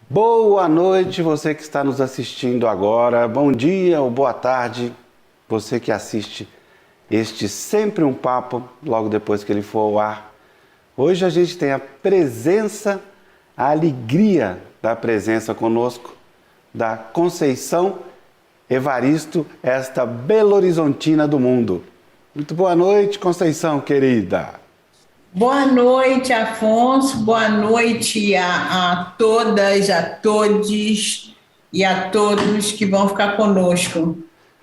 Boa noite, você que está nos assistindo agora. Bom dia ou boa tarde, você que assiste este Sempre um Papo, logo depois que ele for ao ar. Hoje a gente tem a presença, a alegria da presença conosco da Conceição Evaristo, esta belo-horizontina do mundo. Muito boa noite, Conceição, querida. Boa noite, Afonso. Boa noite a todas, a todos e a todos que vão ficar conosco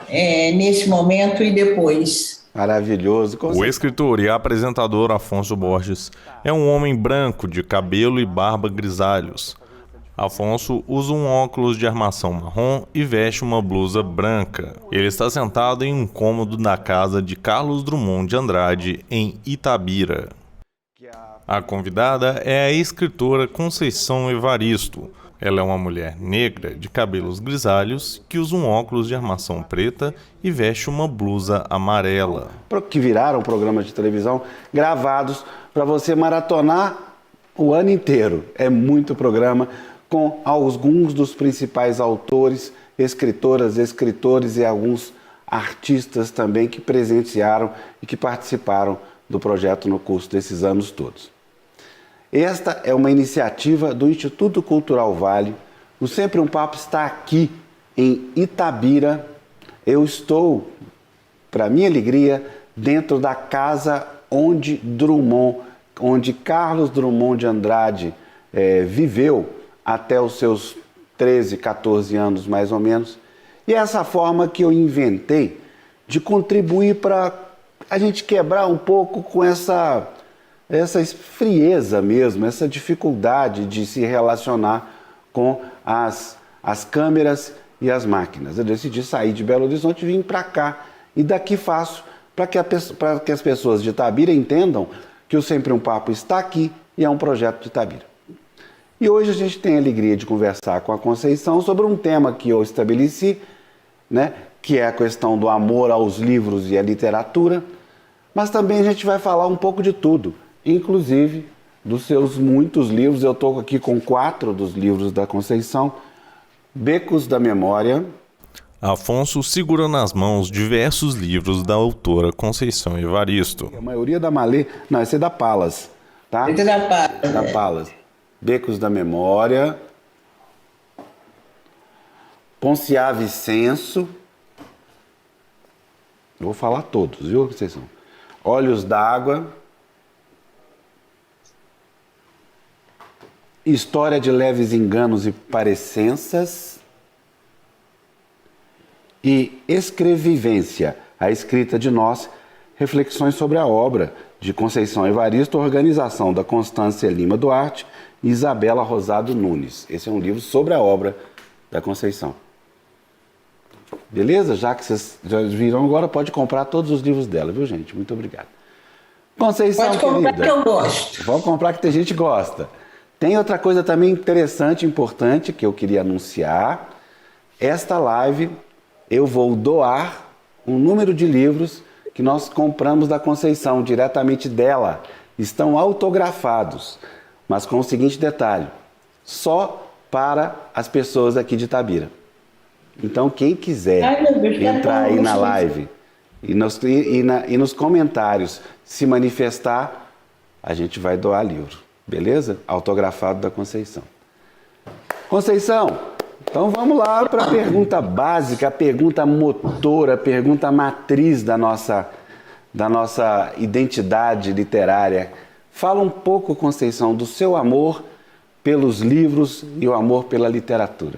nesse momento e depois. Maravilhoso. O escritor e apresentador Afonso Borges é um homem branco de cabelo e barba grisalhos. Afonso usa um óculos de armação marrom e veste uma blusa branca. Ele está sentado em um cômodo da casa de Carlos Drummond de Andrade, em Itabira. A convidada é a escritora Conceição Evaristo. Ela é uma mulher negra de cabelos grisalhos que usa um óculos de armação preta e veste uma blusa amarela. Que viraram programas de televisão gravados para você maratonar o ano inteiro. É muito programa com alguns dos principais autores, escritoras, escritores e alguns artistas também que presenciaram e que participaram do projeto no curso desses anos todos. Esta é uma iniciativa do Instituto Cultural Vale. O Sempre um Papo está aqui em Itabira. Eu estou, para minha alegria, dentro da casa onde Carlos Drummond de Andrade viveu até os seus 13, 14 anos mais ou menos. E é essa forma que eu inventei de contribuir para a gente quebrar um pouco com essa frieza mesmo, essa dificuldade de se relacionar com as câmeras e as máquinas. Eu decidi sair de Belo Horizonte e vim para cá. E daqui faço para que as pessoas de Itabira entendam que o Sempre um Papo está aqui e é um projeto de Itabira. E hoje a gente tem a alegria de conversar com a Conceição sobre um tema que eu estabeleci, né, que é a questão do amor aos livros e à literatura, mas também a gente vai falar um pouco de tudo, inclusive dos seus muitos livros. Eu estou aqui com 4 dos livros da Conceição. Becos da Memória. Afonso segura nas mãos diversos livros da autora Conceição Evaristo. A maioria da Malê... Não, esse é da Palas, tá? Esse é da Palas. Da Palas. Becos da Memória. Ponciá Vicenço. Eu vou falar todos, viu, Conceição? Olhos d'Água. História de Leves Enganos e Parecenças. E Escrevivência, a escrita de nós, reflexões sobre a obra de Conceição Evaristo, organização da Constância Lima Duarte e Isabela Rosado Nunes. Esse é um livro sobre a obra da Conceição. Beleza? Já que vocês já viram agora, pode comprar todos os livros dela, viu, gente? Muito obrigado. Conceição, Pode comprar querida, que eu gosto. vamos comprar que tem gente que gosta. Tem outra coisa também interessante, importante, que eu queria anunciar. Esta live eu vou doar um número de livros que nós compramos da Conceição, diretamente dela. Estão autografados, mas com o seguinte detalhe: só para as pessoas aqui de Itabira. Então, quem quiser entrar aí na live e nos comentários se manifestar, a gente vai doar livro, beleza? Autografado da Conceição. Conceição, então vamos lá para a pergunta básica, a pergunta motora, a pergunta matriz da nossa identidade literária. Fala um pouco, Conceição, do seu amor pelos livros e o amor pela literatura.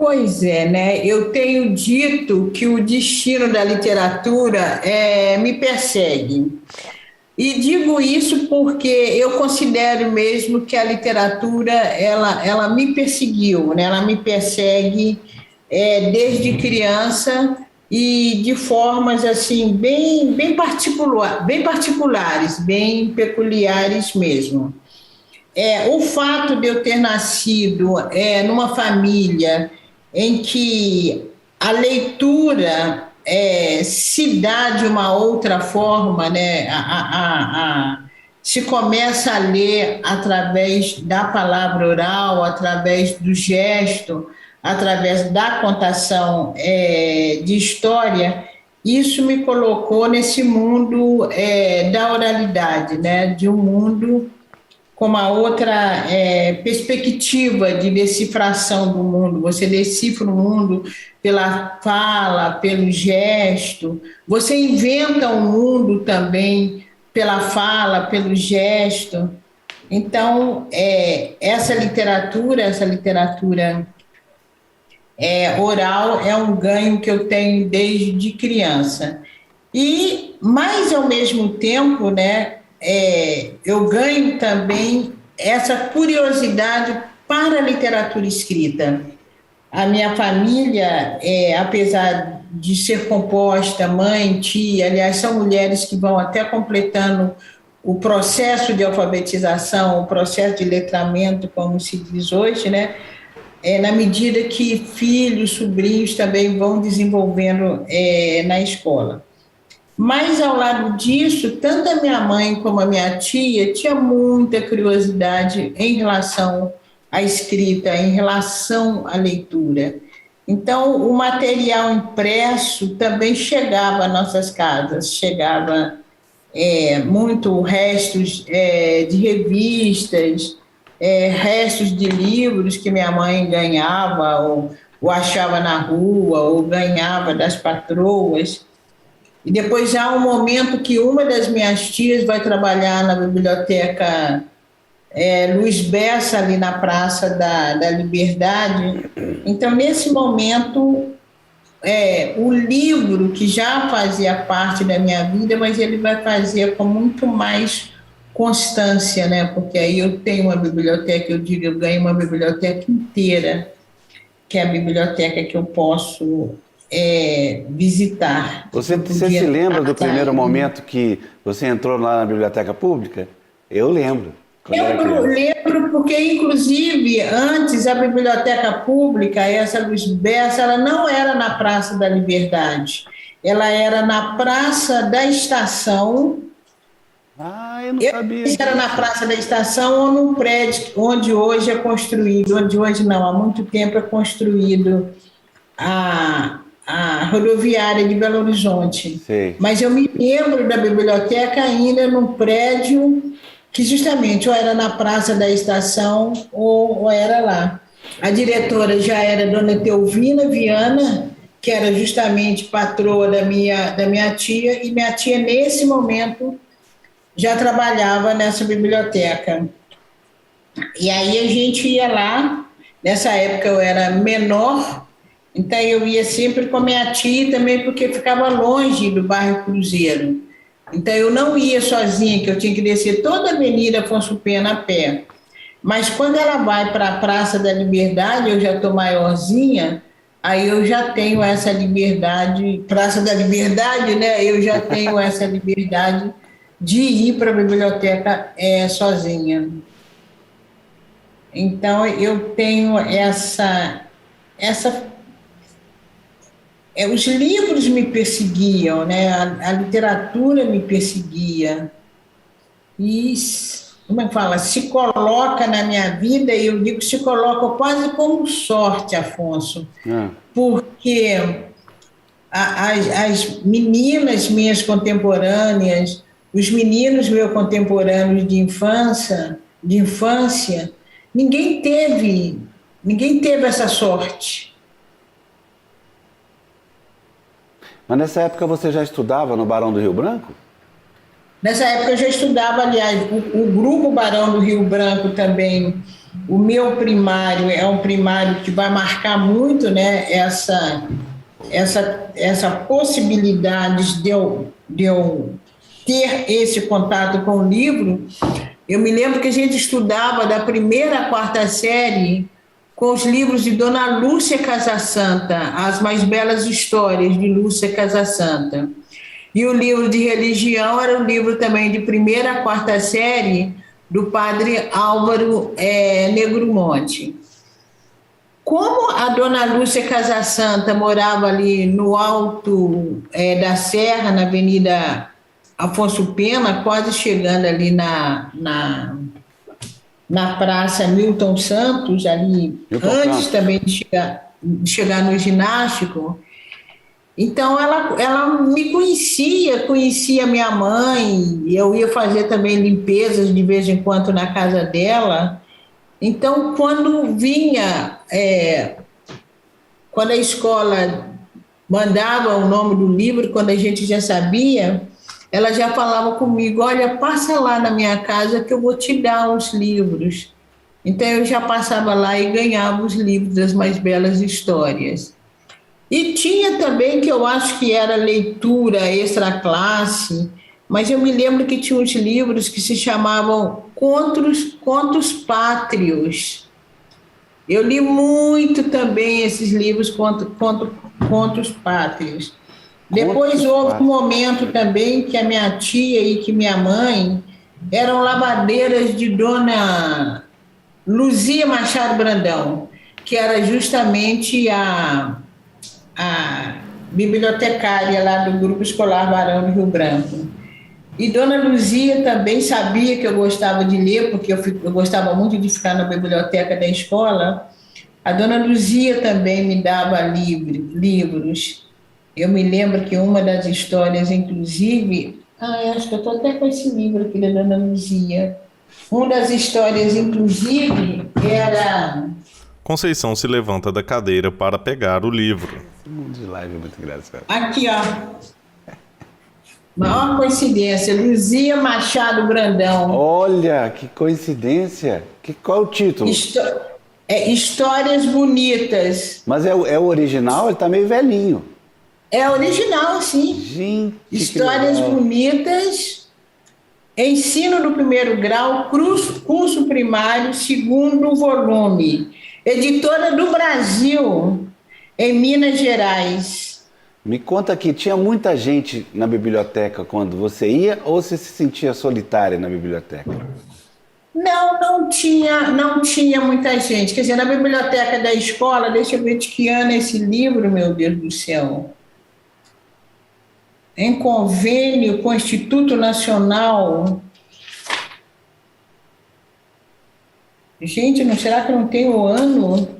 Pois é, né? Eu tenho dito que o destino da literatura me persegue. E digo isso porque eu considero mesmo que a literatura ela me perseguiu, né? Ela me persegue desde criança e de formas assim bem particulares, bem peculiares mesmo. O fato de eu ter nascido numa família em que a leitura se dá de uma outra forma, né? se começa a ler através da palavra oral, através do gesto, através da contação de história, isso me colocou nesse mundo da oralidade, né? De um mundo com uma outra perspectiva de decifração do mundo. Você decifra o mundo pela fala, pelo gesto. Você inventa o mundo também pela fala, pelo gesto. Então, essa literatura oral é um ganho que eu tenho desde criança. Mas, ao mesmo tempo, né, eu ganho também essa curiosidade para a literatura escrita. A minha família, apesar de ser composta, mãe, tia, aliás, são mulheres que vão até completando o processo de alfabetização, o processo de letramento, como se diz hoje, né? Na medida que filhos, sobrinhos também vão desenvolvendo na escola. Mas, ao lado disso, tanto a minha mãe como a minha tia tinha muita curiosidade em relação à escrita, em relação à leitura. Então, o material impresso também chegava às nossas casas, chegava muito restos de revistas, restos de livros que minha mãe ganhava ou achava na rua, ou ganhava das patroas. E depois há um momento que uma das minhas tias vai trabalhar na biblioteca Luiz Bessa, ali na Praça da Liberdade. Então, nesse momento, o livro, que já fazia parte da minha vida, mas ele vai fazer com muito mais constância, né? Porque aí eu tenho uma biblioteca, eu ganho uma biblioteca inteira, que é a biblioteca que eu posso visitar. Você se lembra do primeiro momento que você entrou lá na biblioteca pública? Eu lembro. Eu lembro porque, inclusive, antes a biblioteca pública, essa Luiz Bessa, ela não era na Praça da Liberdade. Ela era na Praça da Estação. Eu não sabia. Era na Praça da Estação ou num prédio onde hoje é construído, onde hoje não, há muito tempo é construído a rodoviária de Belo Horizonte. Sei. Mas eu me lembro da biblioteca ainda num prédio que justamente ou era na Praça da Estação ou era lá. A diretora já era Dona Teovina Viana, que era justamente patroa da minha tia, e minha tia, nesse momento, já trabalhava nessa biblioteca. E aí a gente ia lá, nessa época eu era menor, então eu ia sempre com a minha tia também, porque ficava longe do bairro Cruzeiro. Então eu não ia sozinha, que eu tinha que descer toda a Avenida Afonso Pena a pé. Mas quando ela vai para a Praça da Liberdade, eu já estou maiorzinha, aí eu já tenho essa liberdade, Praça da Liberdade, né? Eu já tenho essa liberdade de ir para a biblioteca sozinha. Então eu tenho os livros me perseguiam, né? A literatura me perseguia. E, como é que fala? Se coloca na minha vida, e eu digo se coloca quase como sorte, Afonso. Porque as meninas minhas contemporâneas, os meninos meus contemporâneos de infância, ninguém teve essa sorte. Mas nessa época você já estudava no Barão do Rio Branco? Nessa época eu já estudava, aliás, o Grupo Barão do Rio Branco também. O meu primário é um primário que vai marcar muito, né, essa possibilidade de eu ter esse contato com o livro. Eu me lembro que a gente estudava da primeira à quarta série com os livros de Dona Lúcia Casasanta, As Mais Belas Histórias, de Lúcia Casasanta. E o livro de religião era um livro também de primeira a quarta série, do padre Álvaro Negromonte. Como a Dona Lúcia Casasanta morava ali no alto da Serra, na Avenida Afonso Pena, quase chegando ali na Praça Milton Santos, ali antes também de chegar no ginástico. Então, ela me conhecia minha mãe, eu ia fazer também limpezas de vez em quando na casa dela. Então, quando a escola mandava o nome do livro, quando a gente já sabia, ela já falava comigo, olha, passa lá na minha casa que eu vou te dar os livros. Então, eu já passava lá e ganhava os livros das mais belas histórias. E tinha também, que eu acho que era leitura extra classe, mas eu me lembro que tinha uns livros que se chamavam Contos Pátrios. Eu li muito também esses livros, Contos Pátrios. Depois houve um momento também que a minha tia e que minha mãe eram lavadeiras de Dona Luzia Machado Brandão, que era justamente a bibliotecária lá do Grupo Escolar Barão do Rio Branco. E Dona Luzia também sabia que eu gostava de ler, porque eu gostava muito de ficar na biblioteca da escola. A Dona Luzia também me dava livros. Eu me lembro que uma das histórias, inclusive... acho que eu estou até com esse livro aqui da Dona Luzia. Uma das histórias, inclusive, era... Conceição se levanta da cadeira para pegar o livro. Esse mundo de live é muito engraçado. Aqui, ó. Maior coincidência, Luzia Machado Brandão. Olha, que coincidência. Qual é o título? Histórias Bonitas. Mas é o original? Ele está meio velhinho. É original, sim. Gente, Histórias Bonitas, Ensino do Primeiro Grau, Curso Primário, segundo volume. Editora do Brasil, em Minas Gerais. Me conta aqui, tinha muita gente na biblioteca quando você ia ou você se sentia solitária na biblioteca? Não tinha muita gente. Quer dizer, na biblioteca da escola, deixa eu ver de que ano é esse livro, meu Deus do céu. Em convênio com o Instituto Nacional. Gente, será que não tem o ano?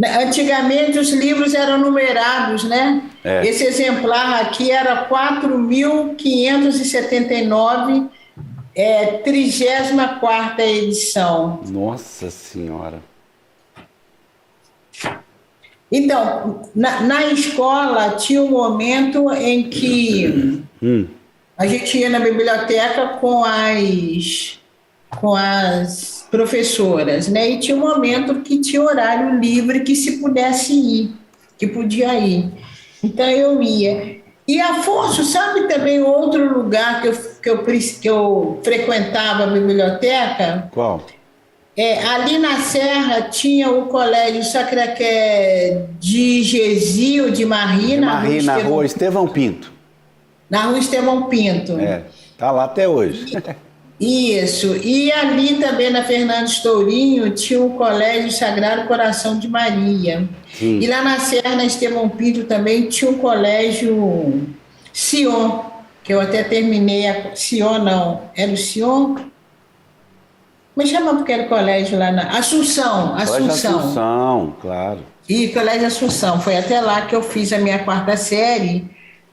Antigamente os livros eram numerados, né? Esse exemplar aqui era 4.579, 34ª edição. Nossa Senhora! Então, na escola tinha um momento em que a gente ia na biblioteca com as professoras, né? E tinha um momento que tinha horário livre que se pudesse ir, que podia ir. Então eu ia. E Afonso, sabe também outro lugar que eu frequentava a biblioteca? Qual? Ali na Serra tinha o Colégio Sacré-Cœur de Gesio de Marri, na rua Estevão Pinto. Na rua Estevão Pinto. Tá lá até hoje. Isso. E ali também na Fernandes Tourinho tinha o Colégio Sagrado Coração de Maria. Sim. E lá na Serra, na Estevão Pinto também tinha o Colégio Sion, que eu até terminei. Sion não, era o Sion? Como chama aquele colégio lá na... Assunção. Assunção, claro. E Colégio Assunção. Foi até lá que eu fiz a minha 4ª série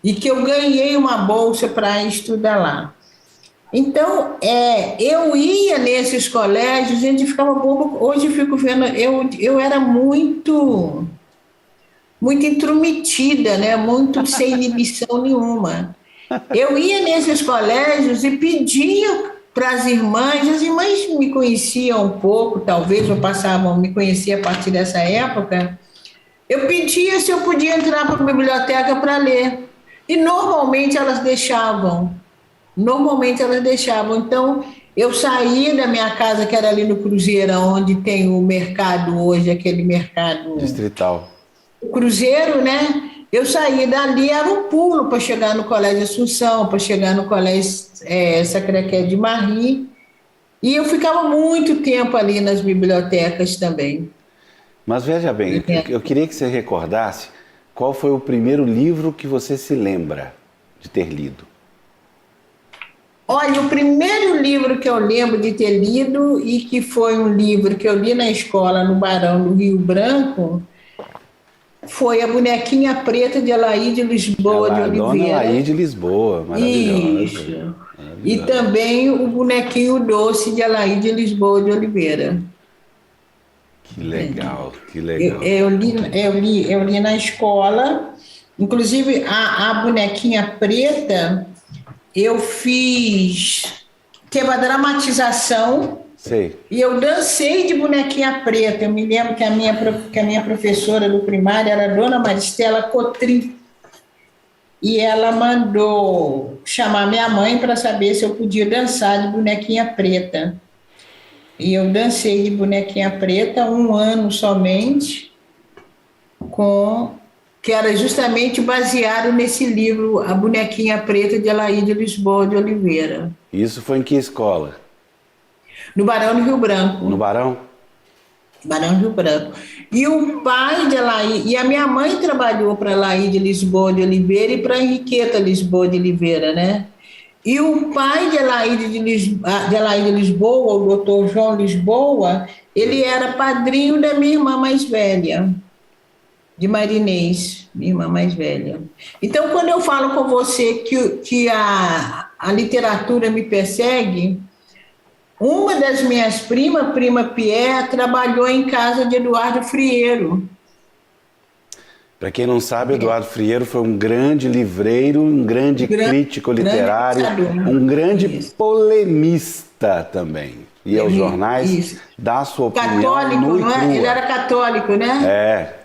e que eu ganhei uma bolsa para estudar lá. Então, eu ia nesses colégios, a gente ficava bobo. Hoje eu fico vendo, eu era muito intrometida, né? Muito sem inibição nenhuma. Eu ia nesses colégios e pedia para as irmãs me conheciam um pouco, talvez, me conhecia a partir dessa época. Eu pedia se eu podia entrar para a biblioteca para ler. E normalmente elas deixavam. Então, eu saía da minha casa, que era ali no Cruzeiro, onde tem o mercado hoje, aquele mercado... Distrital. O Cruzeiro, né? Eu saía dali, era um pulo para chegar no Colégio Assunção, para chegar no Colégio Sacré-Cœur de Marri. E eu ficava muito tempo ali nas bibliotecas também. Mas veja bem, eu queria que você recordasse qual foi o primeiro livro que você se lembra de ter lido. Olha, o primeiro livro que eu lembro de ter lido e que foi um livro que eu li na escola no Barão do Rio Branco foi A Bonequinha Preta de Alaíde Lisboa de Dona Oliveira. Alaíde Lisboa, maravilhosa. Isso. E também o Bonequinho Doce de Alaíde Lisboa de Oliveira. Que legal, que Eu, legal. eu li na escola, inclusive a Bonequinha Preta, eu fiz, teve a dramatização Sei. e eu dancei de Bonequinha Preta. Eu me lembro que que a minha professora do primário era a Dona Maristela Cotrim. E ela mandou chamar minha mãe para saber se eu podia dançar de Bonequinha Preta. E eu dancei de Bonequinha Preta 1 ano somente, que era justamente baseado nesse livro, A Bonequinha Preta de Alaíde Lisboa de Oliveira, Isso foi em que escola? no Barão do Rio Branco. No Barão? Barão do Rio Branco. E o pai de Alaíde, e a minha mãe trabalhou para Alaíde Lisboa de Oliveira e para Henriqueta Lisboa de Oliveira, né? E o pai de Alaíde Lisboa, o doutor João Lisboa, ele era padrinho da minha irmã mais velha, de Marinês, minha irmã mais velha. Então, quando eu falo com você que a literatura me persegue, uma das minhas primas, prima Pierre, trabalhou em casa de Eduardo Frieiro. Para quem não sabe, Eduardo Frieiro foi um grande livreiro, um grande crítico literário, um grande polemista também. Ia aos jornais, dá a sua opinião. Católico, não é? Ele era católico, né? É,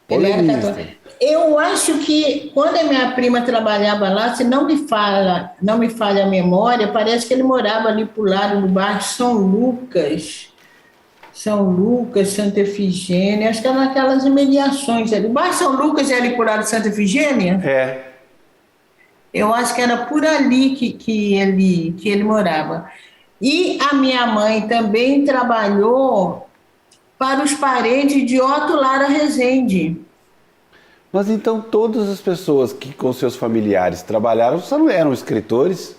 polemista. Eu acho que quando a minha prima trabalhava lá, se não me falha a memória, parece que ele morava ali pro lado do bairro São Lucas, Santa Efigênia, acho que era naquelas imediações ali. O bairro São Lucas é ali pro lado de Santa Efigênia? É. Eu acho que era por ali que ele morava. E a minha mãe também trabalhou para os parentes de Otto Lara Rezende. Mas então todas as pessoas que com seus familiares trabalharam só não eram escritores?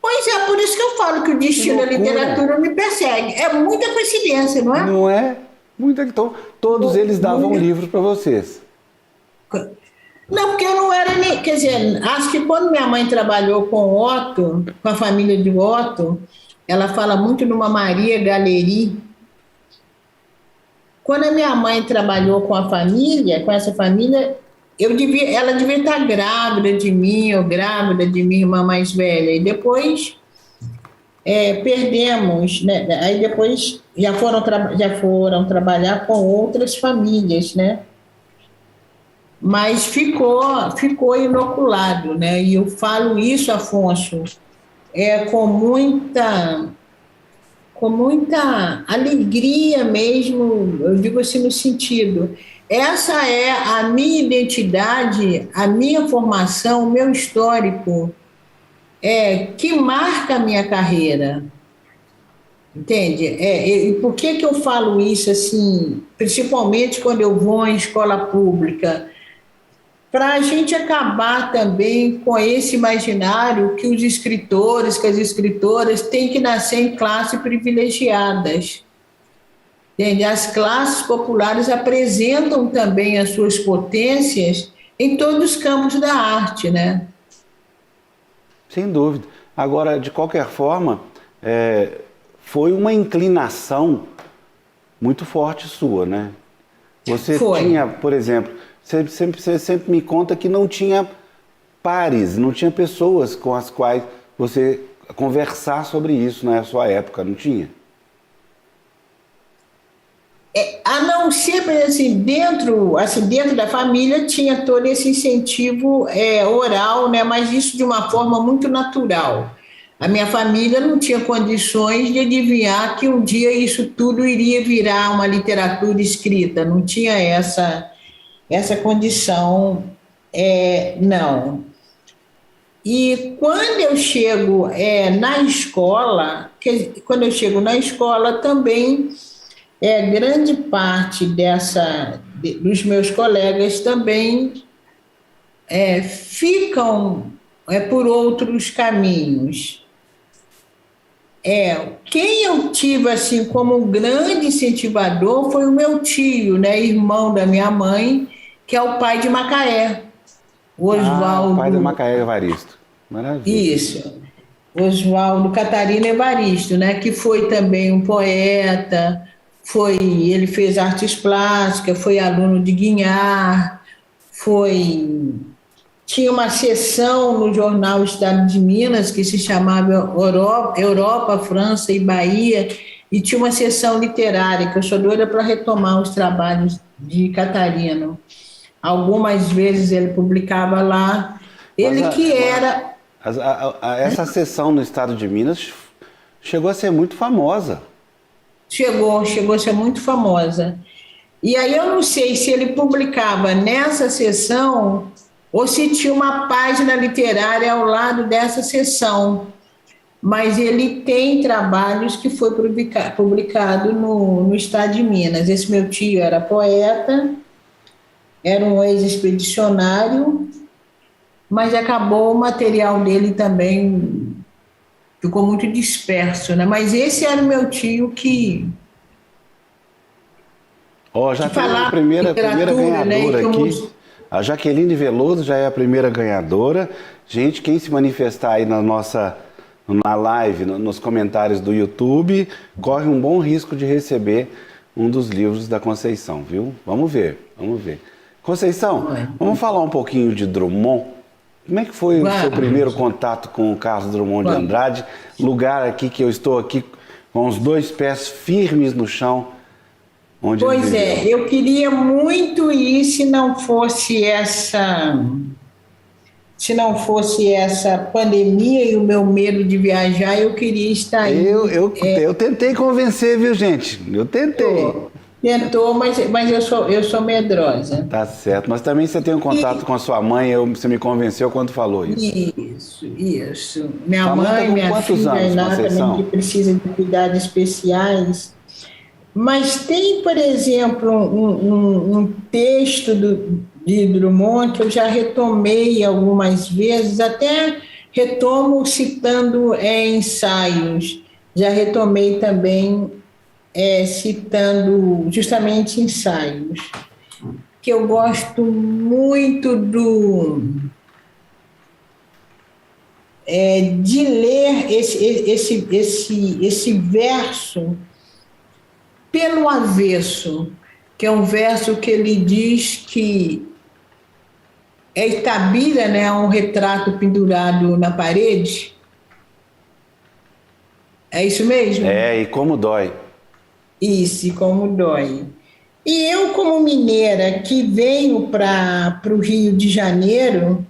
Pois é, por isso que eu falo que o destino da literatura me persegue. É muita coincidência, não é? Não é? Então, todos eles davam livros para vocês. Não, porque eu não era nem... Quer dizer, acho que quando minha mãe trabalhou com Otto, com a família de Otto, ela fala muito numa Maria Galeri. Quando a minha mãe trabalhou com essa família, ela devia estar grávida de mim, ou grávida de minha irmã mais velha. E depois perdemos, né? Aí depois já foram trabalhar com outras famílias, né? Mas ficou inoculado, né? E eu falo isso, Afonso, com muita alegria mesmo, eu digo assim no sentido, essa é a minha identidade, a minha formação, o meu histórico, que marca a minha carreira, entende? E por que eu falo isso assim, principalmente quando eu vou em escola pública? Para a gente acabar também com esse imaginário que os escritores, que as escritoras têm que nascer em classes privilegiadas. Entende? As classes populares apresentam também as suas potências em todos os campos da arte, né? Sem dúvida. Agora, de qualquer forma, foi uma inclinação muito forte sua, né? Você tinha, por exemplo... Você sempre me conta que não tinha pares, não tinha pessoas com as quais você conversar sobre isso na sua época, não tinha? A não ser, assim, dentro da família tinha todo esse incentivo oral, né, mas isso de uma forma muito natural. A minha família não tinha condições de adivinhar que um dia isso tudo iria virar uma literatura escrita, não tinha essa condição, não. E quando eu chego na escola, também, grande parte dos meus colegas também ficam por outros caminhos. Quem eu tive assim como um grande incentivador foi o meu tio, né, irmão da minha mãe, que é o pai de Macaé, o O pai do Oswaldo. Macaé Evaristo. Maravilha. Isso, Oswaldo Catarina Evaristo, né, que foi também um poeta, ele fez artes plásticas, foi aluno de Guignard, tinha uma seção no jornal Estado de Minas que se chamava Europa, França e Bahia, e tinha uma seção literária, que eu sou doida para retomar os trabalhos de Catarino. Algumas vezes ele publicava lá. Mas Ele que era... essa sessão no estado de Minas chegou a ser muito famosa. Chegou a ser muito famosa. E aí eu não sei se ele publicava nessa sessão ou se tinha uma página literária ao lado dessa sessão. Mas ele tem trabalhos que foi publicado no Estado de Minas. Esse meu tio era poeta, era um ex-expedicionário, mas acabou o material dele também, ficou muito disperso, né? Mas esse era o meu tio que... Já tem a primeira ganhadora, né, aqui. A Jaqueline Veloso já é a primeira ganhadora. Gente, quem se manifestar aí na live, nos comentários do YouTube, corre um bom risco de receber um dos livros da Conceição, viu? Vamos ver. Conceição, vamos falar um pouquinho de Drummond. Como é que foi o seu primeiro contato com o Carlos Drummond de Andrade? Lugar aqui que eu estou aqui com os 2 pés firmes no chão. Pois eu queria muito ir se não fosse essa pandemia e o meu medo de viajar, eu queria estar aí. Eu tentei convencer, viu, gente? Eu tentei. Tentou, mas eu sou medrosa. Tá certo, mas também você tem um contato com a sua mãe, você me convenceu quando falou isso. Isso. Minha Sua mãe, minha filha, também, que precisa de cuidados especiais. Mas tem, por exemplo, um texto de Drummond que eu já retomei algumas vezes, até retomo citando ensaios. Já retomei também citando justamente ensaios. Que eu gosto muito de ler esse verso pelo avesso, que é um verso que ele diz que Itabira, né, um retrato pendurado na parede. É isso mesmo? E como dói. Isso, e como dói. E eu, como mineira, que venho para o Rio de Janeiro,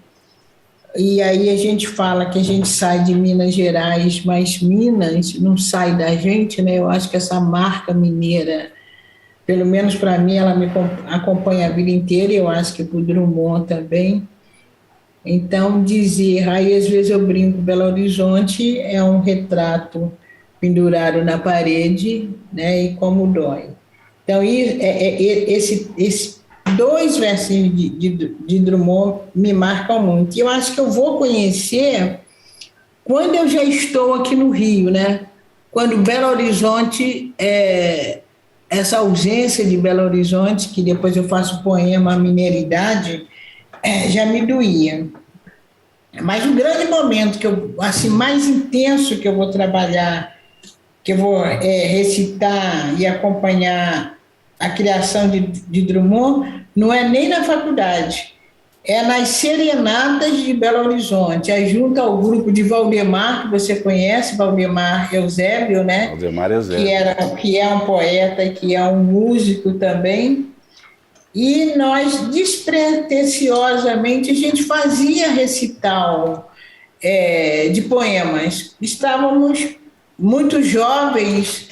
e aí a gente fala que a gente sai de Minas Gerais, mas Minas não sai da gente, né? Eu acho que essa marca mineira, pelo menos para mim, ela me acompanha a vida inteira, e eu acho que para o Drummond também. Então, aí às vezes eu brinco, Belo Horizonte é um retrato pendurado na parede, né? E como dói. Então, esses 2 versinhos de Drummond me marcam muito. E eu acho que eu vou conhecer quando eu já estou aqui no Rio, né? Quando Belo Horizonte, essa ausência de Belo Horizonte, que depois eu faço o poema A Mineiridade, já me doía. Mas o grande momento mais intenso que eu vou trabalhar, que eu vou recitar e acompanhar a criação de Drummond, não é nem na faculdade, é nas serenatas de Belo Horizonte, junto ao grupo de Valdemar, que você conhece, Valdemar Eusébio, né? Valdemar Eusébio. Que é um poeta, que é um músico também. E nós, despretensiosamente, a gente fazia recital de poemas. Estávamos muito jovens,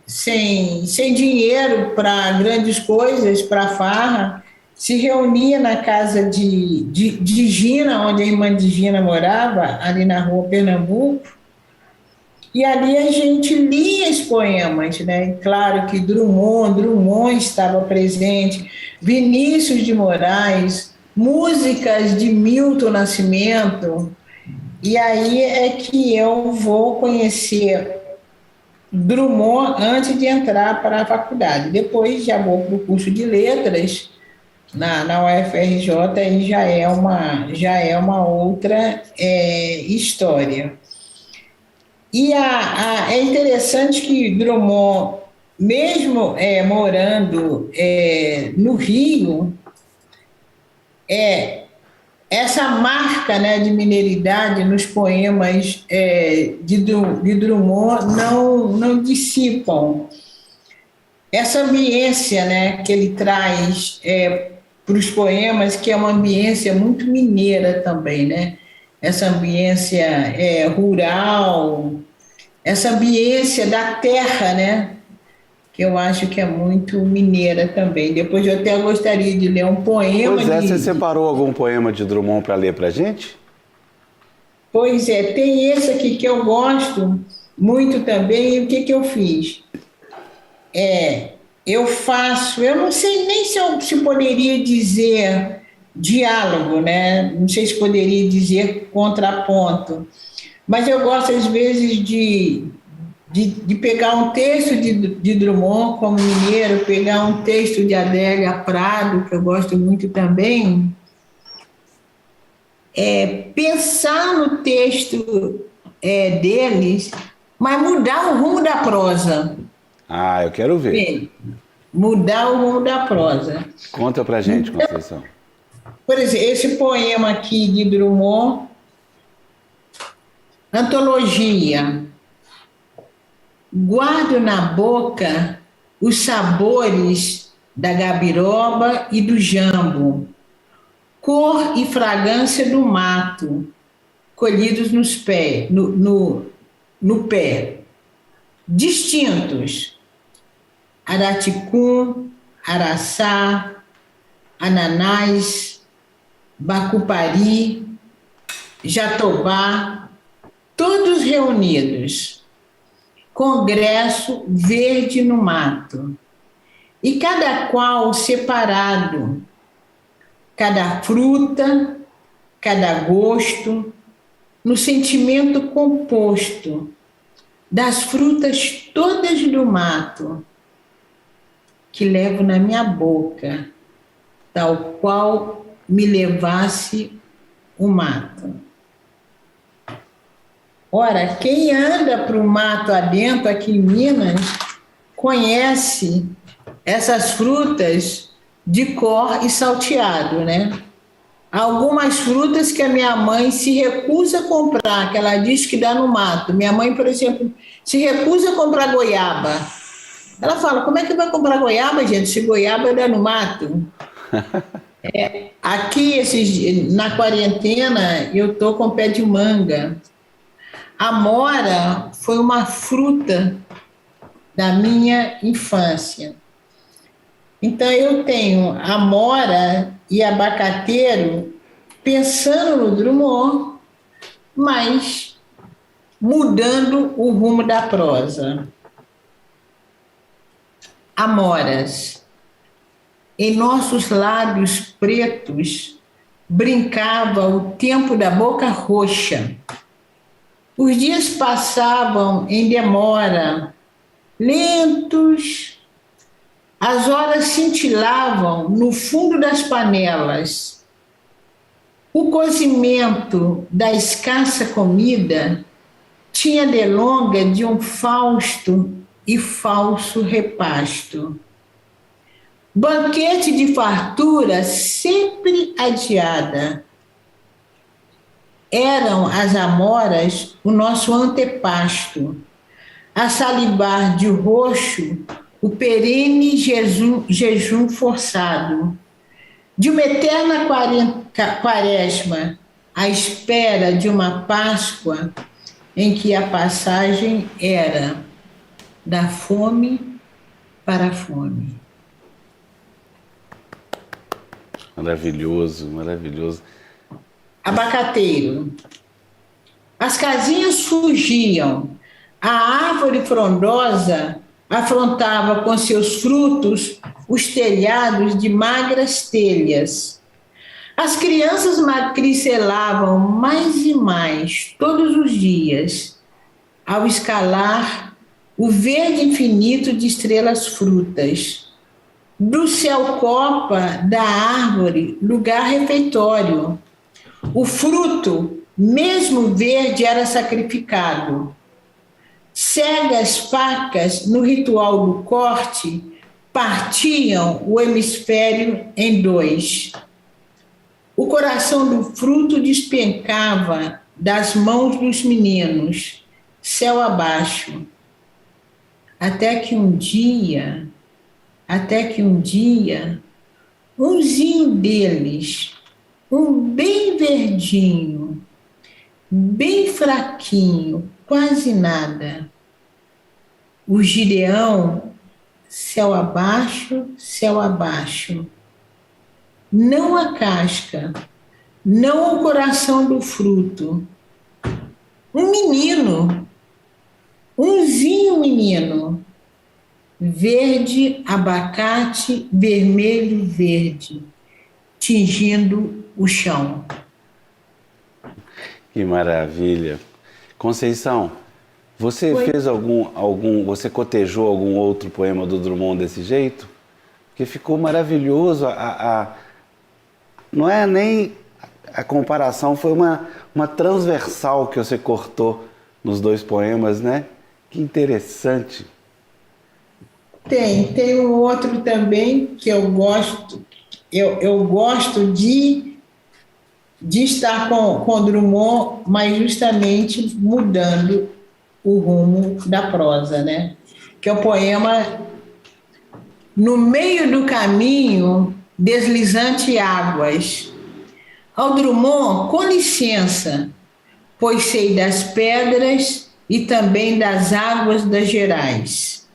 sem dinheiro para grandes coisas, para farra, se reunia na casa de Gina, onde a irmã de Gina morava, ali na rua Pernambuco, e ali a gente lia os poemas, né? Claro que Drummond estava presente, Vinícius de Moraes, músicas de Milton Nascimento, E aí é que eu vou conhecer Drummond antes de entrar para a faculdade. Depois já vou para o curso de letras na UFRJ e já é uma outra história. E é interessante que Drummond, mesmo morando no Rio, essa marca, né, de mineiridade nos poemas de Drummond não dissipam. Essa ambiência, né, que ele traz para os poemas, que é uma ambiência muito mineira também, né? Essa ambiência rural, essa ambiência da terra, né? Que eu acho que é muito mineira também. Depois eu até gostaria de ler um poema. Pois é, você separou algum poema de Drummond para ler para a gente? Pois é, tem esse aqui que eu gosto muito também. E o que eu fiz? Eu não sei nem se poderia dizer diálogo, né? Não sei se poderia dizer contraponto, mas eu gosto às vezes de pegar um texto de Drummond como mineiro, pegar um texto de Adélia Prado, que eu gosto muito também, pensar no texto deles, mas mudar o rumo da prosa. Ah, eu quero ver. Mudar o rumo da prosa. Conta pra gente, Conceição. Por exemplo, esse poema aqui de Drummond, Antologia. Guardo na boca os sabores da gabiroba e do jambo, cor e fragrância do mato, colhidos no pé. Distintos: araticum, araçá, ananás, bacupari, jatobá, todos reunidos. Congresso verde no mato. E cada qual separado, cada fruta, cada gosto, no sentimento composto das frutas todas do mato, que levo na minha boca, tal qual me levasse o mato. Ora, quem anda para o mato adentro aqui em Minas conhece essas frutas de cor e salteado, né? Algumas frutas que a minha mãe se recusa a comprar, que ela diz que dá no mato. Minha mãe, por exemplo, se recusa a comprar goiaba. Ela fala, como é que vai comprar goiaba, gente, se goiaba dá no mato? Aqui, na quarentena, eu estou com pé de manga. A amora foi uma fruta da minha infância. Então, eu tenho amora e abacateiro pensando no Drummond, mas mudando o rumo da prosa. Amoras. Em nossos lábios pretos brincava o tempo da boca roxa. Os dias passavam em demora, lentos. As horas cintilavam no fundo das panelas. O cozimento da escassa comida tinha delonga de um fausto e falso repasto. Banquete de fartura sempre adiada. Eram as amoras o nosso antepasto, a salivar de roxo o perene jejum forçado, de uma eterna quaresma, à espera de uma Páscoa em que a passagem era da fome para a fome. Maravilhoso, maravilhoso. Abacateiro. As casinhas fugiam, a árvore frondosa afrontava com seus frutos os telhados de magras telhas. As crianças matricelavam mais e mais todos os dias ao escalar o verde infinito de estrelas frutas. Do céu copa da árvore lugar refeitório. O fruto, mesmo verde, era sacrificado. Cegas facas, no ritual do corte, partiam o hemisfério em dois. O coração do fruto despencava das mãos dos meninos, céu abaixo. Até que um dia, umzinho deles, um bem verdinho, bem fraquinho, quase nada. O Gideão, céu abaixo, não a casca, não o coração do fruto. Um menino, umzinho menino, verde, abacate, vermelho, verde, tingindo o chão. Que maravilha. Conceição, você fez você cotejou algum outro poema do Drummond desse jeito? Porque ficou maravilhoso. Não é nem a comparação, foi uma transversal que você cortou nos dois poemas, né? Que interessante. Tem um outro também que eu gosto. Eu gosto de estar com Drummond, mas justamente mudando o rumo da prosa, né? Que é o poema No Meio do Caminho, Deslizante Águas. Ao Drummond, com licença, pois sei das pedras e também das águas das Gerais.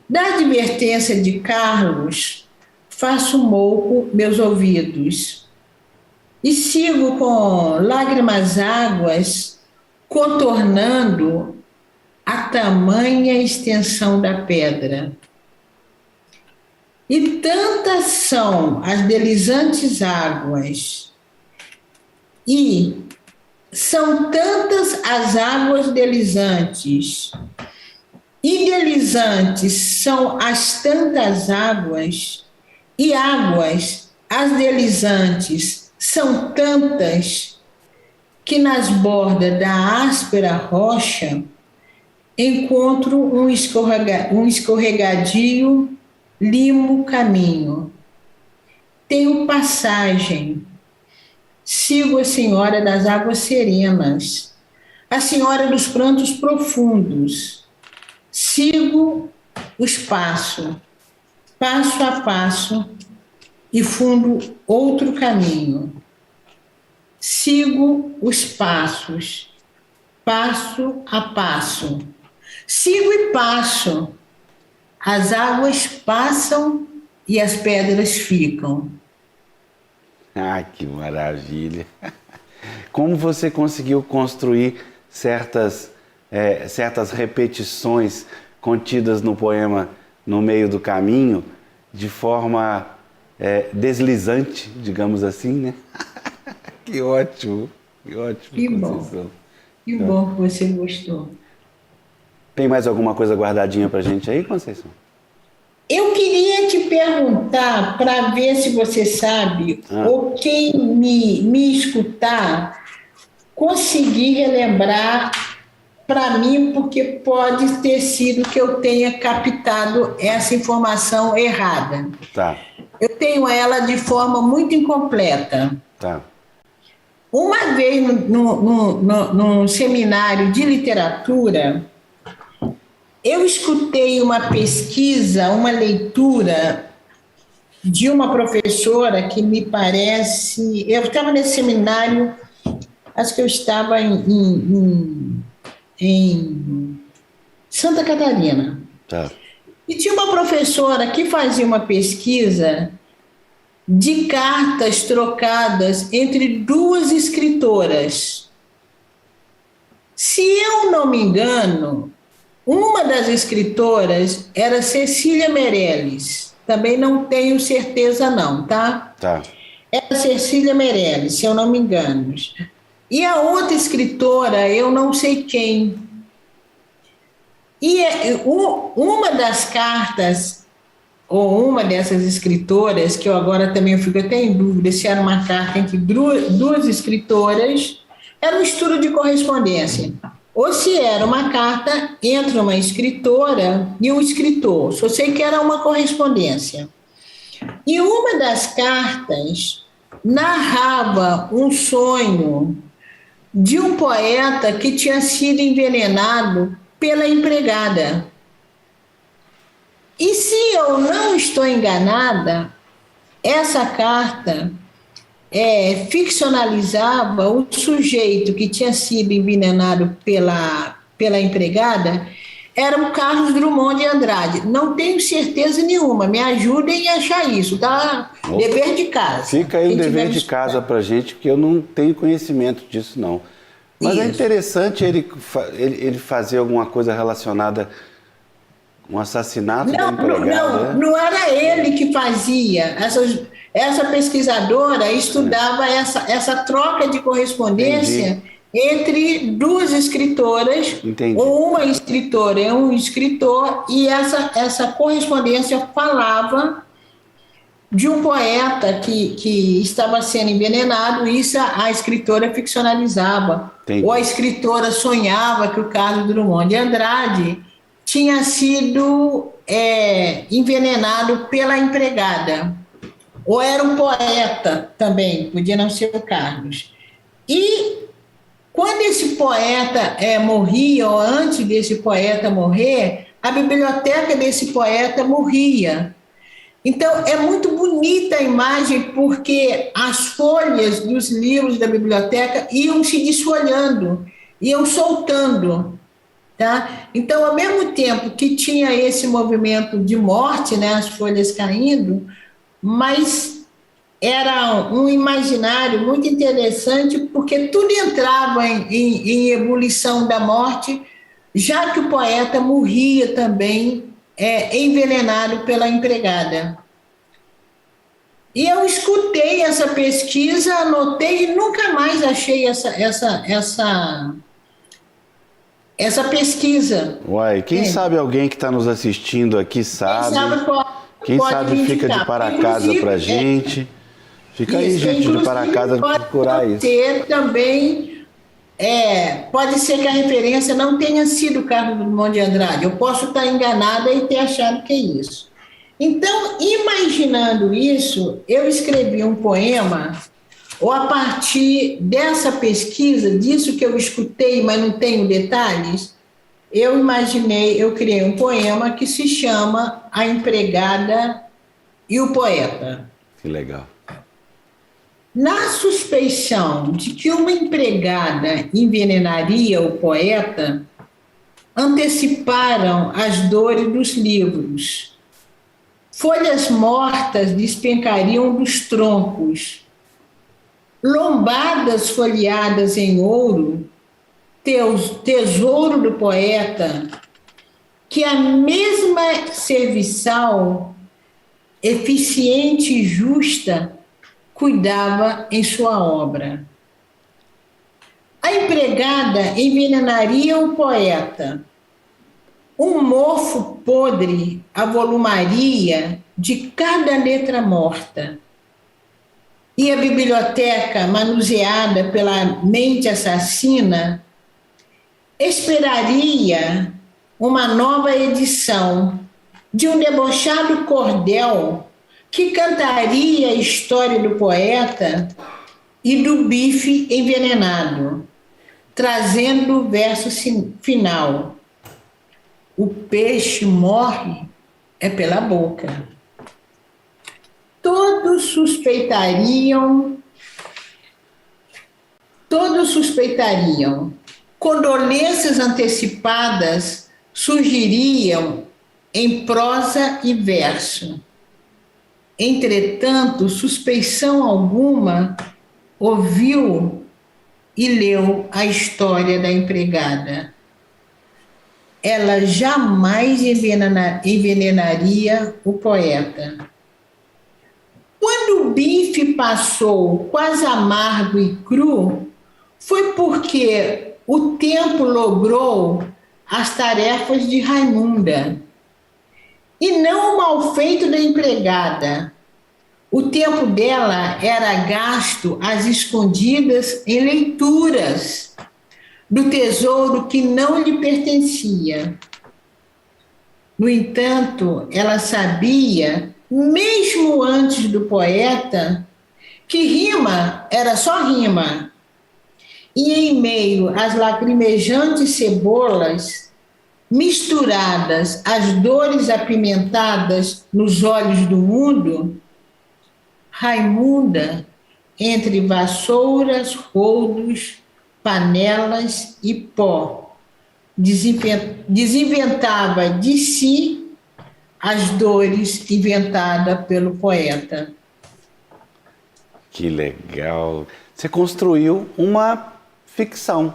Da advertência de Carlos, faço mouco meus ouvidos e sigo com lágrimas águas contornando a tamanha extensão da pedra. E tantas são as deslizantes águas, e são tantas as águas deslizantes, e deslizantes são as tantas águas, e águas, as deslizantes, são tantas, que nas bordas da áspera rocha encontro um escorregadio, limo caminho. Tenho passagem, sigo a senhora das águas serenas, a senhora dos prantos profundos, sigo o espaço, passo a passo, e fundo outro caminho. Sigo os passos, passo a passo, sigo e passo. As águas passam e as pedras ficam. Ah, que maravilha! Como você conseguiu construir certas repetições contidas no poema No Meio do Caminho de forma deslizante, digamos assim, né? Que ótimo, que Conceição. Bom. Que bom que você gostou. Tem mais alguma coisa guardadinha pra gente aí, Conceição? Eu queria te perguntar, para ver se você sabe, ou quem me escutar, conseguir relembrar para mim, porque pode ter sido que eu tenha captado essa informação errada. Tá. Eu tenho ela de forma muito incompleta. Tá. Uma vez, num seminário de literatura, eu escutei uma pesquisa, uma leitura de uma professora que me parece... Eu estava nesse seminário, acho que eu estava em Santa Catarina. Tá. E tinha uma professora que fazia uma pesquisa de cartas trocadas entre duas escritoras. Se eu não me engano, uma das escritoras era Cecília Meirelles. Também não tenho certeza não, tá? Tá. é a Cecília Meirelles, se eu não me engano. E a outra escritora, eu não sei quem. E uma das cartas, ou uma dessas escritoras, que eu agora também fico até em dúvida se era uma carta entre duas escritoras, era um estudo de correspondência. Ou se era uma carta entre uma escritora e um escritor. Só sei que era uma correspondência. E uma das cartas narrava um sonho de um poeta que tinha sido envenenado pela empregada. E se eu não estou enganada, essa carta ficcionalizava o sujeito que tinha sido envenenado pela empregada, era o Carlos Drummond de Andrade. Não tenho certeza nenhuma, me ajudem a achar isso, tá? Opa. Dever de casa. Fica aí o dever de casa para gente, porque eu não tenho conhecimento disso, não. Mas isso. É interessante ele fazer alguma coisa relacionada com o assassinato da empregada. Não era ele que fazia. Essa pesquisadora estudava essa troca de correspondência. Entendi. Entre duas escritoras, Entendi. Ou uma escritora e um escritor, e essa correspondência falava de um poeta que estava sendo envenenado, isso a escritora ficcionalizava. Entendi. Ou a escritora sonhava que o Carlos Drummond de Andrade tinha sido envenenado pela empregada. Ou era um poeta também, podia não ser o Carlos. E quando esse poeta morria, ou antes desse poeta morrer, a biblioteca desse poeta morria. Então, é muito bonita a imagem, porque as folhas dos livros da biblioteca iam se desfolhando, iam soltando. Tá? Então, ao mesmo tempo que tinha esse movimento de morte, né, as folhas caindo, mas era um imaginário muito interessante, porque tudo entrava em ebulição da morte, já que o poeta morria também envenenado pela empregada. E eu escutei essa pesquisa, anotei e nunca mais achei essa pesquisa. Uai, quem sabe alguém que está nos assistindo aqui sabe. Quem sabe fica de para casa para gente. Fica aí, gente, de para casa de procurar isso. Também, pode ser que a referência não tenha sido Carlos Drummond de Andrade. Eu posso estar enganada e ter achado que é isso. Então, imaginando isso, eu escrevi um poema, ou a partir dessa pesquisa, disso que eu escutei, mas não tenho detalhes, eu criei um poema que se chama A Empregada e o Poeta. Que legal. Na suspeição de que uma empregada envenenaria o poeta, anteciparam as dores dos livros. Folhas mortas despencariam dos troncos. Lombadas folheadas em ouro, tesouro do poeta, que a mesma serviçal, eficiente e justa, cuidava em sua obra. A empregada envenenaria o poeta. Um mofo podre avolumaria de cada letra morta. E a biblioteca, manuseada pela mente assassina, esperaria uma nova edição de um debochado cordel que cantaria a história do poeta e do bife envenenado, trazendo o verso final: o peixe morre pela boca. Todos suspeitariam, condolências antecipadas surgiriam em prosa e verso. Entretanto, suspeição alguma ouviu e leu a história da empregada. Ela jamais envenenaria o poeta. Quando o bife passou quase amargo e cru, foi porque o tempo logrou as tarefas de Raimunda, e não o mal feito da empregada. O tempo dela era gasto às escondidas em leituras do tesouro que não lhe pertencia. No entanto, ela sabia, mesmo antes do poeta, que rima era só rima. E em meio às lacrimejantes cebolas, misturadas às dores apimentadas nos olhos do mundo, Raimunda, entre vassouras, rodos, panelas e pó, desinventava de si as dores inventadas pelo poeta. Que legal! Você construiu uma ficção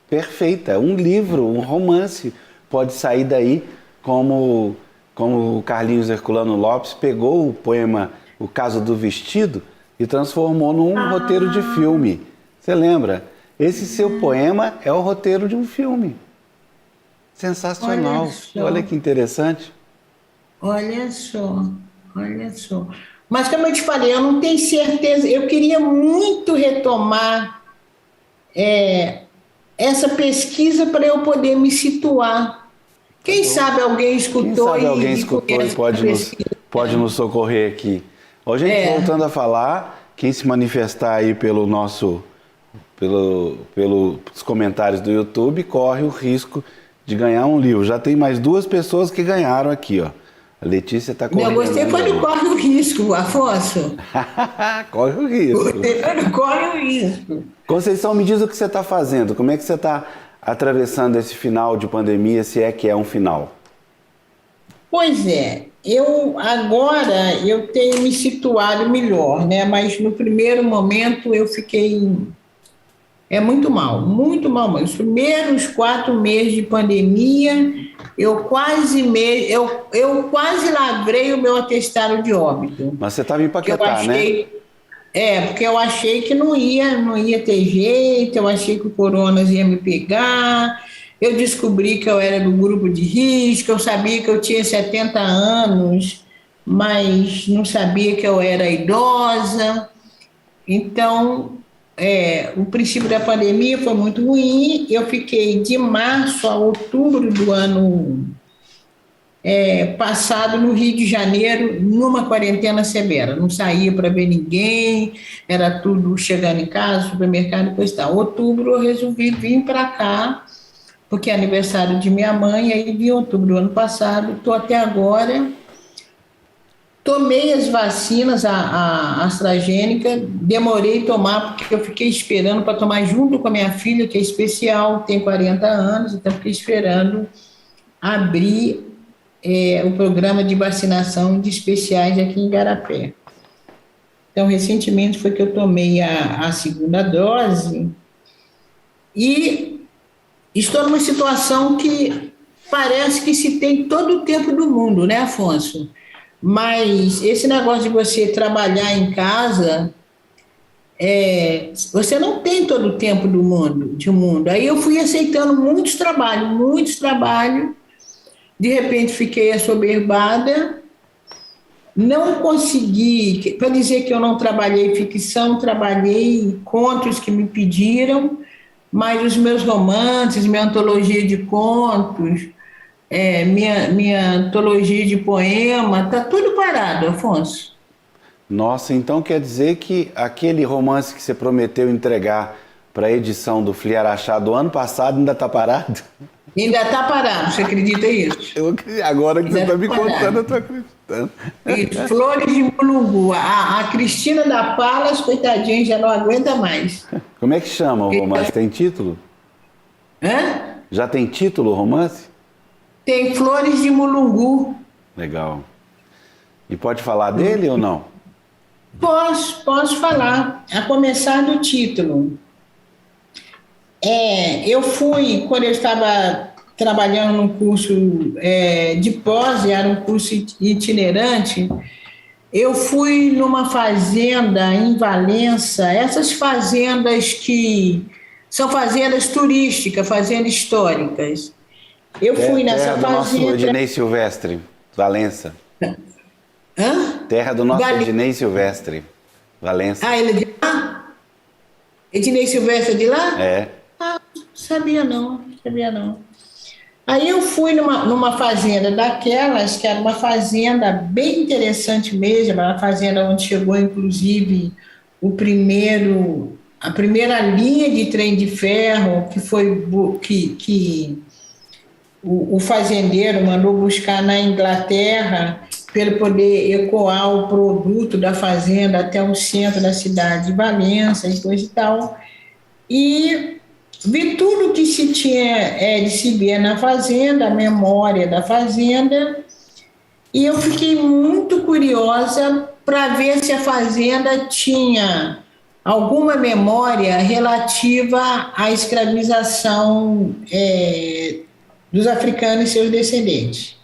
perfeita, um livro, um romance. Pode sair daí como o Carlinhos Herculano Lopes pegou o poema O Caso do Vestido e transformou num roteiro de filme. Você lembra? Esse seu poema é o roteiro de um filme. Sensacional. Olha que interessante. Olha só. Mas como eu te falei, eu não tenho certeza, eu queria muito retomar essa pesquisa para eu poder me situar. Quem sabe alguém escutou e pode nos socorrer aqui. Ó, gente, voltando a falar, quem se manifestar aí pelos comentários do YouTube, corre o risco de ganhar um livro. Já tem mais 2 pessoas que ganharam aqui, ó. A Letícia está correndo. Você foi no corre o risco, Afonso. Corre o risco. Você foi no corre o risco. Conceição, me diz o que você está fazendo. Como é que você está atravessando esse final de pandemia, se é que é um final? Pois é, agora eu tenho me situado melhor, né? Mas no primeiro momento eu fiquei muito mal mesmo. Os primeiros 4 meses de pandemia, eu quase lavrei o meu atestado de óbito. Mas você estava em Paquetá, né? Porque eu achei que não ia ter jeito, eu achei que o corona ia me pegar, eu descobri que eu era do grupo de risco, eu sabia que eu tinha 70 anos, mas não sabia que eu era idosa. Então, o princípio da pandemia foi muito ruim, eu fiquei de março a outubro do ano passado no Rio de Janeiro, numa quarentena severa. Não saía para ver ninguém, era tudo chegando em casa, supermercado e coisa e tal. Outubro eu resolvi vir para cá, porque é aniversário de minha mãe, aí vim em outubro do ano passado, estou até agora. Tomei as vacinas, a AstraZeneca, demorei a tomar, porque eu fiquei esperando para tomar junto com a minha filha, que é especial, tem 40 anos, então fiquei esperando abrir o programa de vacinação de especiais aqui em Igarapé. Então, recentemente foi que eu tomei a segunda dose e estou numa situação que parece que se tem todo o tempo do mundo, né, Afonso? Mas esse negócio de você trabalhar em casa, você não tem todo o tempo do mundo. Aí eu fui aceitando muitos trabalhos, de repente fiquei assoberbada, não consegui, para dizer que eu não trabalhei ficção, trabalhei contos que me pediram, mas os meus romances, minha antologia de contos, minha antologia de poema, está tudo parado, Afonso. Nossa, então quer dizer que aquele romance que você prometeu entregar para a edição do Fli Araxá do ano passado ainda está parado? Ainda está parado, você acredita nisso? Agora que você está me contando, eu estou acreditando. Isso, Flores de Mulungu. A Cristina da Palas, coitadinha, já não aguenta mais. Como é que chama o romance? Tem título? Já tem título o romance? Tem Flores de Mulungu. Legal. E pode falar dele ou não? Posso falar. A começar do título. Eu fui, quando eu estava trabalhando num curso de pós, era um curso itinerante, Eu fui numa fazenda em Valença, essas fazendas que são fazendas turísticas, fazendas históricas. Eu fui Terra nessa do nosso fazenda. Ednei Silvestre, Valença. Hã? Terra do nosso Vale- Ednei Silvestre, Valença. Ah, ele é de lá? Ednei Silvestre é de lá? É. Ah, sabia não, sabia não. Aí eu fui numa fazenda daquelas, que era uma fazenda bem interessante mesmo, era uma fazenda onde chegou, inclusive, a primeira linha de trem de ferro, que foi que o fazendeiro mandou buscar na Inglaterra para ele poder ecoar o produto da fazenda até o centro da cidade de Valença e coisa e tal. E vi tudo que se tinha de se ver na fazenda, a memória da fazenda, e eu fiquei muito curiosa para ver se a fazenda tinha alguma memória relativa à escravização dos africanos e seus descendentes.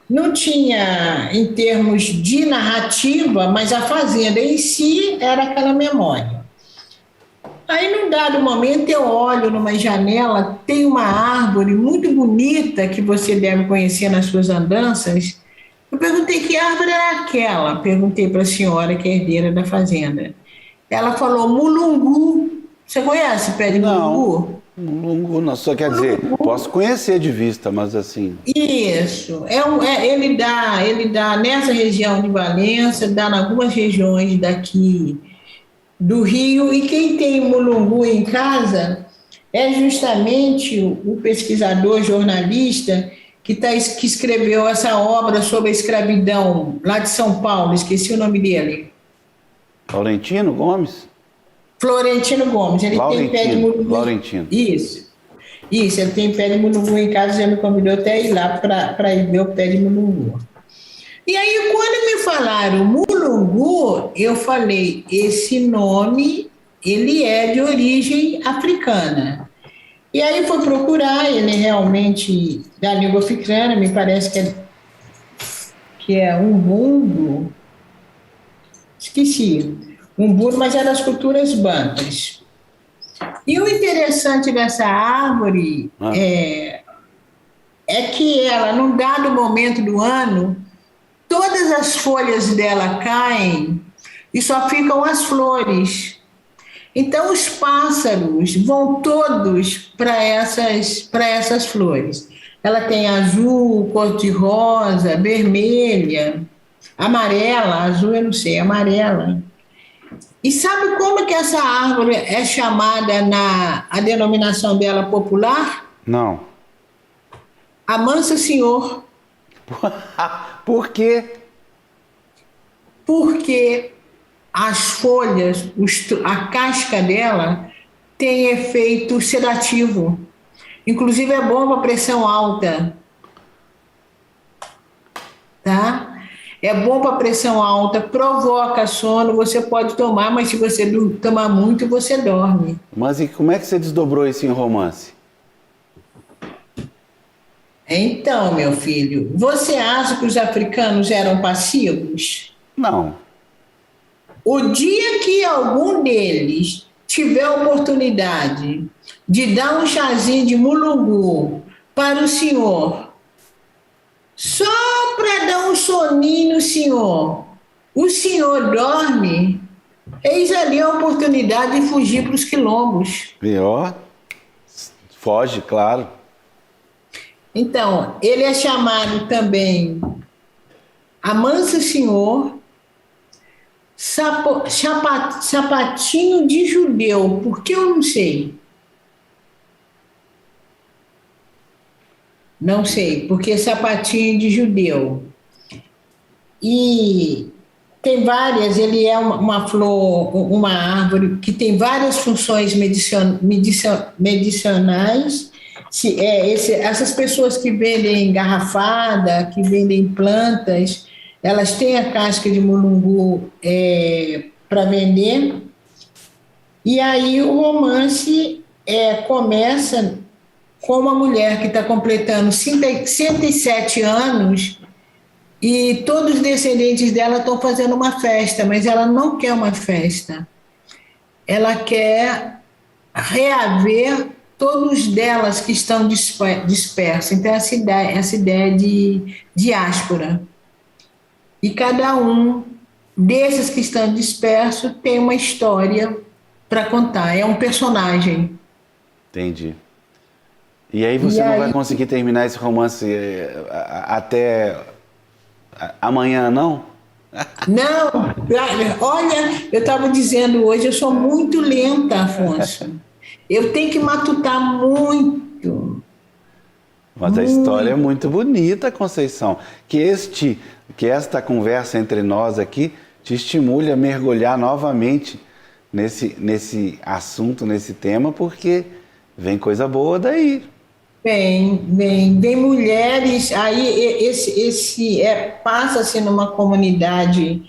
Não tinha em termos de narrativa, mas a fazenda em si era aquela memória. Aí, num dado momento, eu olho numa janela, tem uma árvore muito bonita que você deve conhecer nas suas andanças. Eu perguntei que árvore era aquela, perguntei para a senhora que é herdeira da fazenda. Ela falou mulungu. Você conhece pé de mulungu? Mulungu não, só quer dizer, posso conhecer de vista, mas assim... Isso, ele dá nessa região de Valença, dá em algumas regiões daqui do Rio, e quem tem mulungu em casa é justamente o pesquisador, jornalista, que escreveu essa obra sobre a escravidão lá de São Paulo, esqueci o nome dele. Laurentino Gomes? Florentino Gomes, ele tem pé de mulungu. Laurentino. Isso, ele tem pé de mulungu em casa, já me convidou até ir lá para ir ver o pé de mulungu. E aí, quando me falaram mulungu, eu falei, esse nome, ele é de origem africana. E aí fui procurar, ele é realmente da língua africana, me parece que é Umbundo, esqueci, Umbundo, mas é das culturas bantas. E o interessante dessa árvore é que ela, num dado momento do ano, todas as folhas dela caem e só ficam as flores. Então, os pássaros vão todos para essas flores. Ela tem azul, cor-de-rosa, vermelha, amarela, azul eu não sei, amarela. E sabe como que essa árvore é chamada a denominação dela popular? Não. Amansa Senhor. Por quê? Porque as folhas, a casca dela tem efeito sedativo. Inclusive é bom para pressão alta. Tá? É bom para pressão alta, provoca sono, você pode tomar, mas se você tomar muito, você dorme. Mas e como é que você desdobrou isso em romance? Então, meu filho, você acha que os africanos eram passivos? Não. O dia que algum deles tiver a oportunidade de dar um chazinho de mulungu para o senhor, só para dar um soninho no senhor, o senhor dorme, eis ali a oportunidade de fugir para os quilombos. Pior? Foge, claro. Então, ele é chamado também Amansa Senhor, sapatinho de judeu, porque eu não sei. Não sei, porque sapatinho de judeu. E tem várias, ele é uma flor, uma árvore que tem várias funções medicinais. Essas pessoas que vendem engarrafada, que vendem plantas, elas têm a casca de mulungu para vender. E aí o romance começa com uma mulher que está completando 107 anos E todos os descendentes dela estão fazendo uma festa, mas ela não quer uma festa. Ela quer reaver todos delas que estão dispersos. Então, essa ideia de diáspora. E cada um desses que estão dispersos tem uma história para contar, é um personagem. Entendi. E aí você não vai conseguir terminar esse romance até amanhã, não? Não, olha, eu estava dizendo hoje, eu sou muito lenta, Afonso. Eu tenho que matutar muito. Mas a história é muito bonita, Conceição. Que esta conversa entre nós aqui te estimule a mergulhar novamente nesse assunto, nesse tema, porque vem coisa boa daí. Vem mulheres, aí passa-se numa comunidade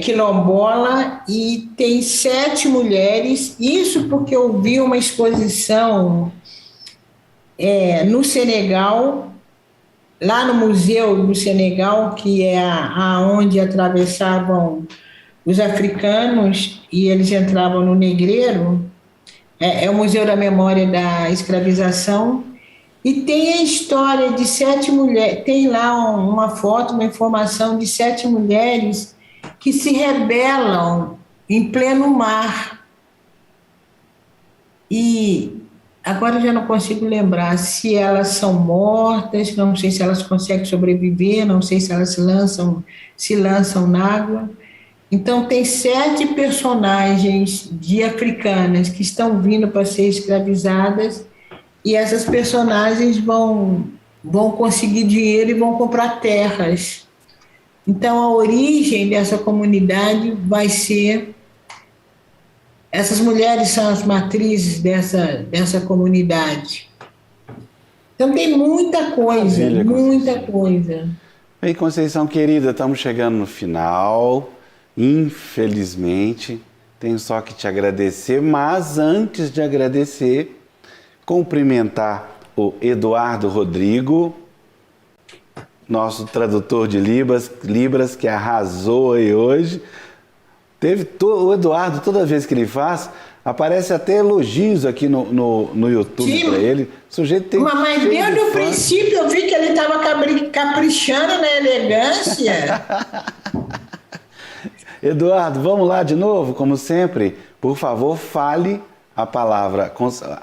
quilombola e tem 7 mulheres, isso porque eu vi uma exposição no Senegal, lá no Museu do Senegal, que é aonde atravessavam os africanos e eles entravam no Negreiro, é o Museu da Memória da Escravização, e tem a história de 7 mulheres, tem lá uma foto, uma informação de 7 mulheres que se rebelam em pleno mar. E agora eu já não consigo lembrar se elas são mortas, não sei se elas conseguem sobreviver, não sei se elas se lançam na água. Então, tem 7 personagens de africanas que estão vindo para ser escravizadas e essas personagens vão conseguir dinheiro e vão comprar terras. Então, a origem dessa comunidade vai ser... Essas mulheres são as matrizes dessa comunidade. Então, tem muita coisa, muita coisa. Bem, Conceição querida, estamos chegando no final. Infelizmente, tenho só que te agradecer, mas antes de agradecer, cumprimentar o Eduardo Rodrigo, nosso tradutor de Libras que arrasou aí hoje. O Eduardo, toda vez que ele faz, aparece até elogios aqui no YouTube para ele. O sujeito tem... Mas desde o princípio eu vi que ele estava caprichando na elegância. Eduardo, vamos lá de novo, como sempre. Por favor, fale a palavra,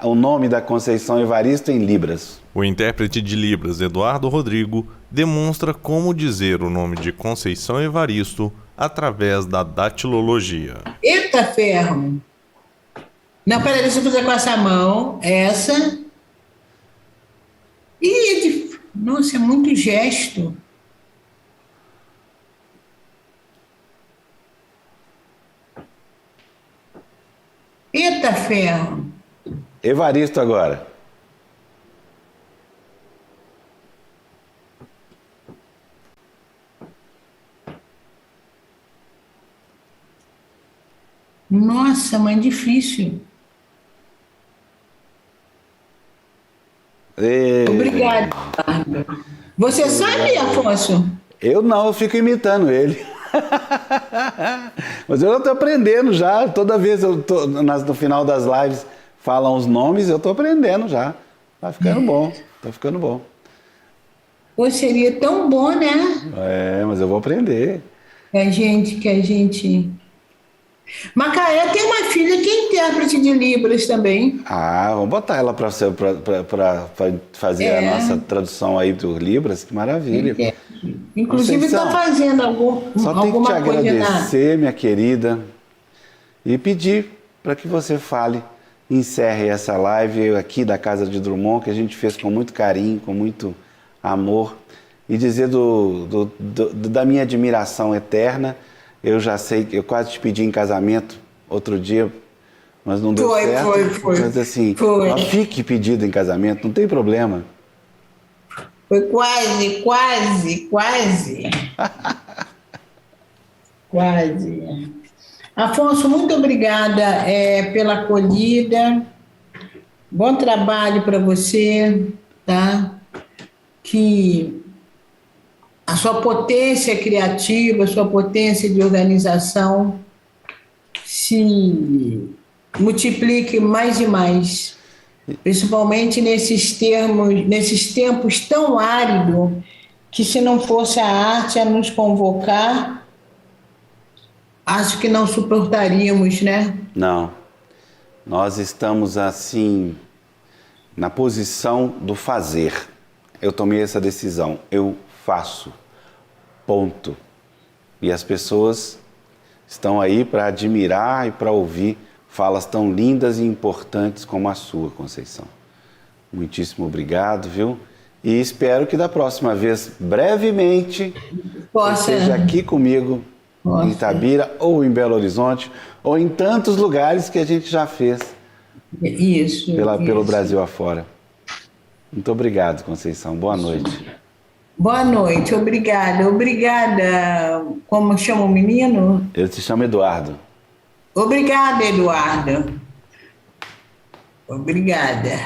o nome da Conceição Evaristo em Libras. O intérprete de Libras, Eduardo Rodrigo, demonstra como dizer o nome de Conceição Evaristo através da datilologia. Eita ferro! Não, peraí, deixa eu fazer com essa mão. Essa. Nossa, é muito gesto. Eita ferro! Evaristo agora. Nossa, mas difícil. Obrigada. Você sabe, Afonso? Eu não, eu fico imitando ele. Mas eu estou aprendendo já. Toda vez no final das lives falam os nomes, eu estou aprendendo já. Tá ficando bom, tá ficando bom. Pô, seria tão bom, né? Mas eu vou aprender. Que a gente... Macaé tem uma filha que é intérprete de Libras também. Vamos botar ela para fazer a nossa tradução aí do Libras, que maravilha. Inclusive está fazendo alguma coisa. Só tenho que te agradecer, minha querida, e pedir para que você encerre essa live aqui da Casa de Drummond, que a gente fez com muito carinho, com muito amor, e dizer da minha admiração eterna. Eu já sei que eu quase te pedi em casamento outro dia, mas não deu certo. Foi. Mas assim, fique pedido em casamento, não tem problema. Foi quase. Quase. Afonso, muito obrigada pela acolhida. Bom trabalho para você, tá? Que a sua potência criativa, a sua potência de organização se multiplique mais e mais, principalmente nesses tempos tão áridos, que se não fosse a arte a nos convocar, acho que não suportaríamos, né? Não. Nós estamos assim na posição do fazer. Eu tomei essa decisão, eu faço. Ponto. E as pessoas estão aí para admirar e para ouvir falas tão lindas e importantes como a sua, Conceição. Muitíssimo obrigado, viu? E espero que da próxima vez, brevemente, você esteja aqui comigo em Itabira ou em Belo Horizonte ou em tantos lugares que a gente já fez pelo Brasil afora. Muito obrigado, Conceição. Boa noite. Boa noite, obrigada. Obrigada. Como chama o menino? Ele se chama Eduardo. Obrigada, Eduardo. Obrigada.